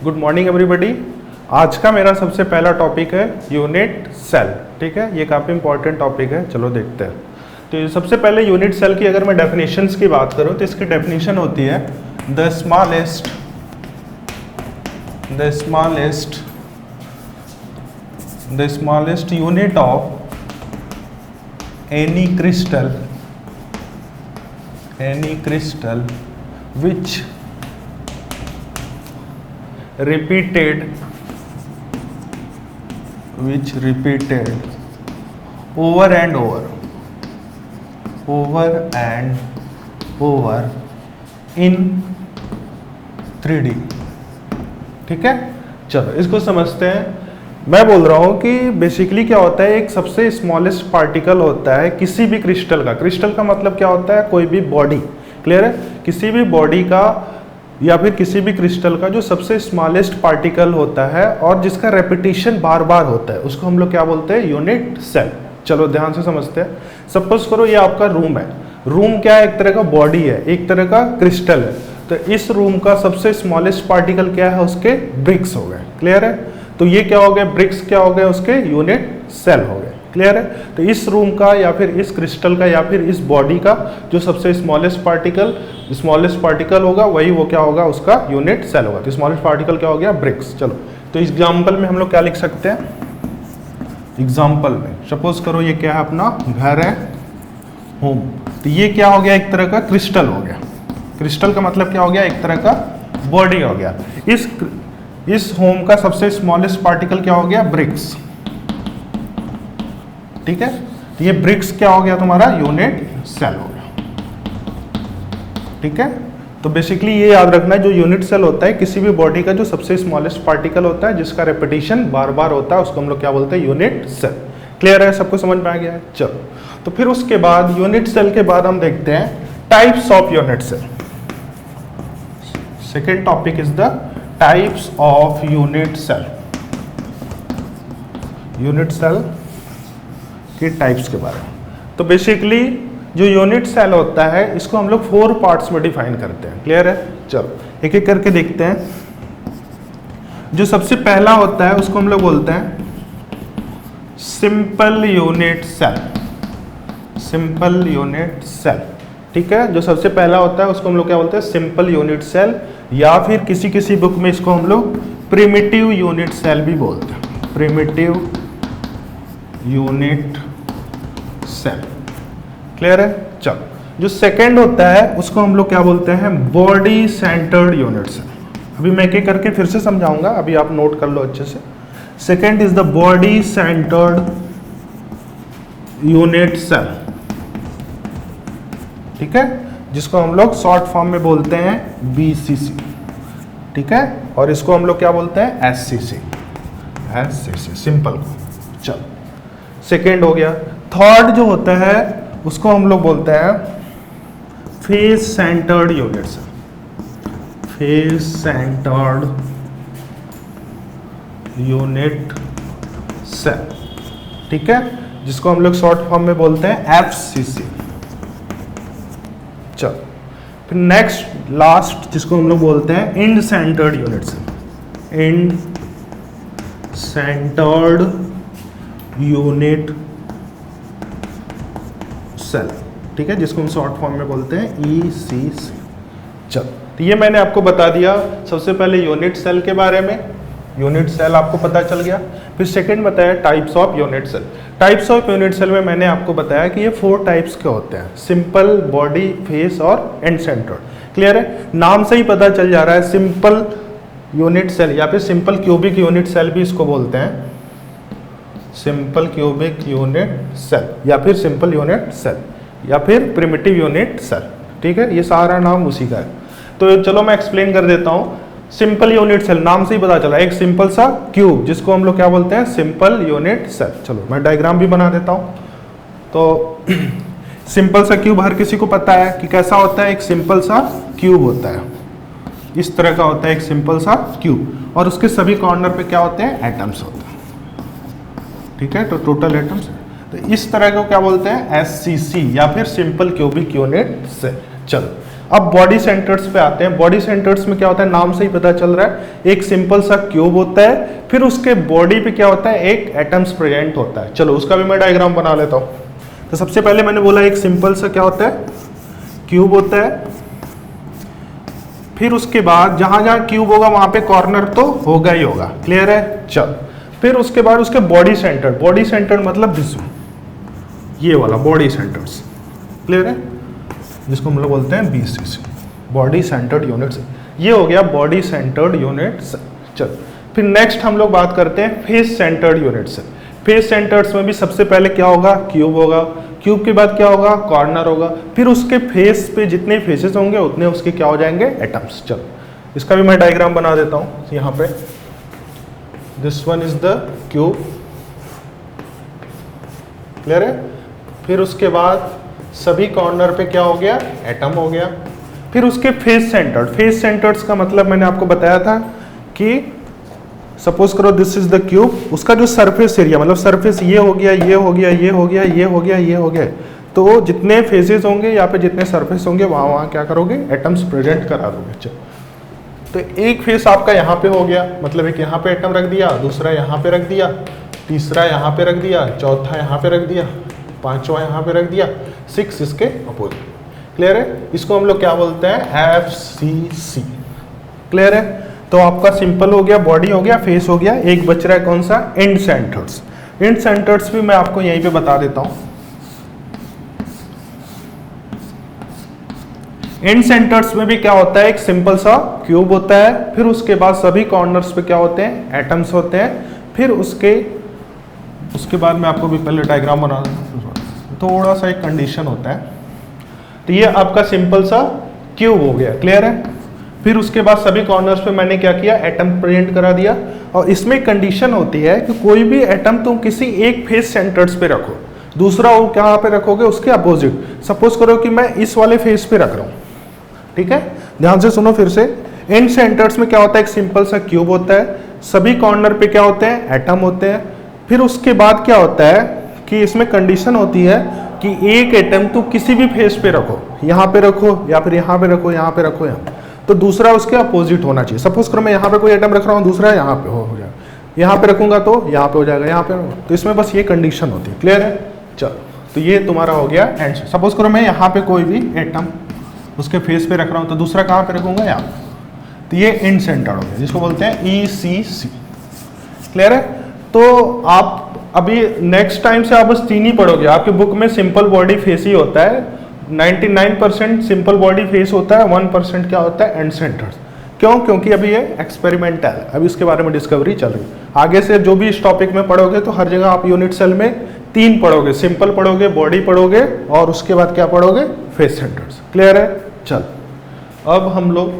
Good morning everybody. आज का मेरा सबसे पहला टॉपिक है यूनिट सेल। ठीक है, ये काफ़ी इंपॉर्टेंट टॉपिक है, चलो देखते हैं। तो सबसे पहले यूनिट सेल की अगर मैं डेफिनेशंस की बात करूं तो इसकी डेफिनेशन होती है the smallest unit of any crystal which repeated over and over in 3D। ठीक है, चलो इसको समझते हैं। मैं बोल रहा हूं कि बेसिकली क्या होता है, एक सबसे स्मॉलेस्ट पार्टिकल होता है किसी भी क्रिस्टल का। क्रिस्टल का मतलब क्या होता है, कोई भी बॉडी। क्लियर है, किसी भी बॉडी का या फिर किसी भी क्रिस्टल का जो सबसे स्मॉलेस्ट पार्टिकल होता है और जिसका रेपिटेशन बार बार होता है उसको हम लोग क्या बोलते हैं, यूनिट सेल। चलो ध्यान से समझते हैं। सपोज करो ये आपका रूम है। रूम क्या है, एक तरह का बॉडी है, एक तरह का क्रिस्टल है। तो इस रूम का सबसे स्मॉलेस्ट पार्टिकल क्या है, उसके ब्रिक्स हो गए। क्लियर है, तो ये क्या हो गए, ब्रिक्स क्या हो गए, उसके यूनिट सेल हो गए। क्लियर है, तो इस रूम का या फिर इस क्रिस्टल का या फिर इस बॉडी का जो सबसे स्मॉलेस्ट पार्टिकल होगा वही वो क्या होगा, उसका यूनिट सेल होगा। तो स्मॉलेस्ट पार्टिकल क्या हो गया, ब्रिक्स। चलो तो एग्जाम्पल में हम लोग क्या लिख सकते हैं, एग्जाम्पल में सपोज करो ये क्या है, अपना घर है, होम। तो ये क्या हो गया, एक तरह का क्रिस्टल हो गया। क्रिस्टल का मतलब क्या हो गया, एक तरह का बॉडी हो गया। इस होम का सबसे स्मॉलेस्ट पार्टिकल क्या हो गया, ब्रिक्स। ठीक है, तो ये ब्रिक्स क्या हो गया, तुम्हारा यूनिट सेल हो गया। ठीक है, तो बेसिकली ये याद रखना है, जो यूनिट सेल होता है किसी भी बॉडी का जो सबसे स्मॉलेस्ट पार्टिकल होता है जिसका रेपिटेशन बार बार होता है उसको हम लोग क्या बोलते हैं, यूनिट सेल। क्लियर है, सबको समझ में आ गया है। चलो तो फिर उसके बाद यूनिट सेल के बाद हम देखते हैं types of unit cell. Second topic is the types of unit cell. Unit cell के टाइप्स के बारे में। तो बेसिकली जो यूनिट सेल होता है इसको हम लोग 4 पार्ट्स में डिफाइन करते हैं। क्लियर है, चलो एक एक करके देखते हैं। जो सबसे पहला होता है उसको हम लोग बोलते हैं simple unit cell. Simple unit cell, ठीक है, जो सबसे पहला होता है उसको हम लोग क्या बोलते हैं, सिंपल यूनिट सेल, या फिर किसी बुक में इसको हम लोग प्रिमिटिव यूनिट सेल भी बोलते हैं। Primitive unit cell. क्लियर है, चलो जो सेकंड होता है उसको हम लोग क्या बोलते हैं, बॉडी सेंटर्ड यूनिट सेल। अभी मैं एक करके फिर से समझाऊंगा, अभी आप नोट कर लो अच्छे से। Second is the body centred unit cell. ठीक है, जिसको हम लोग शॉर्ट फॉर्म में बोलते हैं BCC। ठीक है, और इसको हम लोग क्या बोलते हैं, SCC। सिंपल को। चलो सेकेंड हो गया। थर्ड जो होता है उसको हम लोग बोलते हैं face centred unit cell. Face centred unit cell. ठीक है, जिसको हम लोग शॉर्ट फॉर्म में बोलते हैं FCC। चलो फिर नेक्स्ट लास्ट जिसको हम लोग बोलते हैं end centred unit cell. End centred unit cell. ठीक है, जिसको हम शॉर्ट फॉर्म में बोलते हैं ECC। चलो तो ये मैंने आपको बता दिया सबसे पहले यूनिट सेल के बारे में। यूनिट सेल आपको पता चल गया। फिर सेकंड बताया types of unit cell. Types of unit cell में मैंने आपको बताया कि ये 4 टाइप्स के होते हैं, सिंपल, बॉडी, फेस और एंड सेंटर्ड। क्लियर है, नाम से ही पता चल जा रहा है, सिंपल यूनिट सेल या फिर सिंपल क्यूबिक यूनिट सेल भी इसको बोलते हैं। सिंपल क्यूबिक यूनिट सेल या फिर सिंपल यूनिट सेल या फिर प्रिमिटिव यूनिट सेल। ठीक है, ये सारा नाम उसी का है। तो चलो मैं एक्सप्लेन कर देता हूँ। सिंपल यूनिट सेल, नाम से ही पता चला, एक सिंपल सा क्यूब जिसको हम लोग क्या बोलते हैं, सिंपल यूनिट सेल। चलो मैं डायग्राम भी बना देता हूँ। तो सिंपल सा क्यूब हर किसी को पता है कि कैसा होता है, एक सिंपल सा क्यूब होता है, इस तरह का होता है एक सिंपल सा क्यूब, और उसके सभी कॉर्नर पे क्या होते हैं, एटम्स होते हैं। ठीक है, तो टोटल एटम्स। तो इस तरह को क्या बोलते हैं, SCC या फिर सिंपल क्यूबिक यूनिट सेल। चलो अब बॉडी सेंटर्स पे आते हैं। बॉडी सेंटर्स में क्या होता है, नाम से ही पता चल रहा है, एक सिंपल सा क्यूब होता है, फिर उसके बॉडी पे क्या होता है, एक एटम्स प्रेजेंट होता है। चलो उसका भी मैं डायग्राम बना लेता हूँ। तो सबसे पहले मैंने बोला एक सिंपल सा क्या होता है, क्यूब होता है, फिर उसके बाद जहां जहां क्यूब होगा वहां पे कॉर्नर तो होगा ही होगा, क्लियर है। चल फिर उसके बाद उसके बॉडी सेंटर मतलब दिस, ये वाला बॉडी सेंटर्स, क्लियर है, जिसको हम लोग बोलते हैं BCC, बॉडी सेंटर्ड यूनिट्स। ये हो गया बॉडी सेंटर्ड यूनिट्स। चल फिर नेक्स्ट हम लोग बात करते हैं face centred units. Face centres में भी सबसे पहले क्या होगा, क्यूब होगा, क्यूब के बाद क्या होगा, कॉर्नर होगा, फिर उसके फेस पे जितने फेसेस होंगे उतने उसके क्या हो जाएंगे, एटम्स। चलो इसका भी मैं डायग्राम बना देता हूँ यहाँ पे। This one is the cube, clear है। फिर उसके बाद सभी कॉर्नर पे क्या हो गया, एटम हो गया। फिर उसके फेस सेंटर्स का मतलब मैंने आपको बताया था कि सपोज करो दिस इज द क्यूब, उसका जो सरफेस एरिया मतलब सरफेस ये हो गया, ये हो गया, ये हो गया, ये हो गया, ये हो गया, तो जितने फेसेस होंगे या पे जितने सरफेस होंगे वहां वहां क्या करोगे, एटम्स प्रेजेंट करा दोगे। चलो तो एक फेस आपका यहाँ पे हो गया, मतलब एक यहाँ पे एटम रख दिया, दूसरा यहाँ पे रख दिया, तीसरा यहाँ पे रख दिया, चौथा यहाँ पे रख दिया, पांचवा यहाँ पे रख दिया, 6 इसके अपोजिट, क्लियर है। इसको हम लोग क्या बोलते हैं, FCC, क्लियर है। तो आपका सिंपल हो गया, बॉडी हो गया, फेस हो गया, एक बच रहा है कौन सा, एंड सेंटर्स। एंड सेंटर्स भी मैं आपको यहीं पे बता देता हूं। एंड सेंटर्स में भी क्या होता है, एक सिंपल सा क्यूब होता है, फिर उसके बाद सभी कॉर्नर्स पे क्या होते हैं, एटम्स होते हैं, फिर उसके बाद मैं आपको भी पहले डायग्राम बना दूं, थोड़ा सा एक कंडीशन होता है। तो ये आपका सिंपल सा क्यूब हो गया, क्लियर है। फिर उसके बाद सभी कॉर्नर्स पे मैंने क्या किया, एटम प्रेजेंट करा दिया, और इसमें कंडीशन होती है कि कोई भी एटम तुम किसी एक फेस सेंटर्स पे रखो, दूसरा वो कहाँ पे रखोगे, उसके अपोजिट। सपोज करो कि मैं इस वाले फेस पे रख रहा हूँ, ठीक है, ध्यान से सुनो फिर से। एंड सेंटर्स में क्या होता है, एक सिंपल सा क्यूब होता है, सभी कॉर्नर पे क्या होते हैं, एटम होते हैं। फिर उसके बाद क्या होता है कि इसमें कंडीशन होती है कि एक एटम तुम किसी भी फेस पे रखो, यहाँ पे रखो या फिर यहाँ पे रखो, यहाँ पे रखो, यहाँ, तो दूसरा उसके अपोजिट होना चाहिए। सपोज करो मैं यहाँ पे कोई आइटम रख रहा हूँ, दूसरा यहाँ पे हो जाएगा, यहाँ पे रखूंगा तो यहाँ पे हो जाएगा, यहाँ पे, तो इसमें बस ये कंडीशन होती है, क्लियर है। चलो तो ये तुम्हारा हो गया एंड। सपोज करो मैं यहाँ पे कोई भी एटम उसके फेस पे रख रहा हूँ, तो दूसरा कहाँ पे रखूंगा, यहाँ, तो ये एंड सेंटर हो गया, जिसको बोलते हैं ECC, क्लियर है। तो आप अभी नेक्स्ट टाइम से आप बस 3 ही पढ़ोगे, आपके बुक में सिंपल बॉडी फेस ही होता है, 99% सिंपल बॉडी फेस होता है, 1% क्या होता है, एंड सेंटर्स। क्यों, क्योंकि अभी ये एक्सपेरिमेंटल है, अभी इसके बारे में डिस्कवरी चल रही है। आगे से जो भी इस टॉपिक में पढ़ोगे तो हर जगह आप यूनिट सेल में 3 पढ़ोगे, सिंपल पढ़ोगे, बॉडी पढ़ोगे, और उसके बाद क्या पढ़ोगे, फेस सेंटर्स, क्लियर है। चल अब हम लोग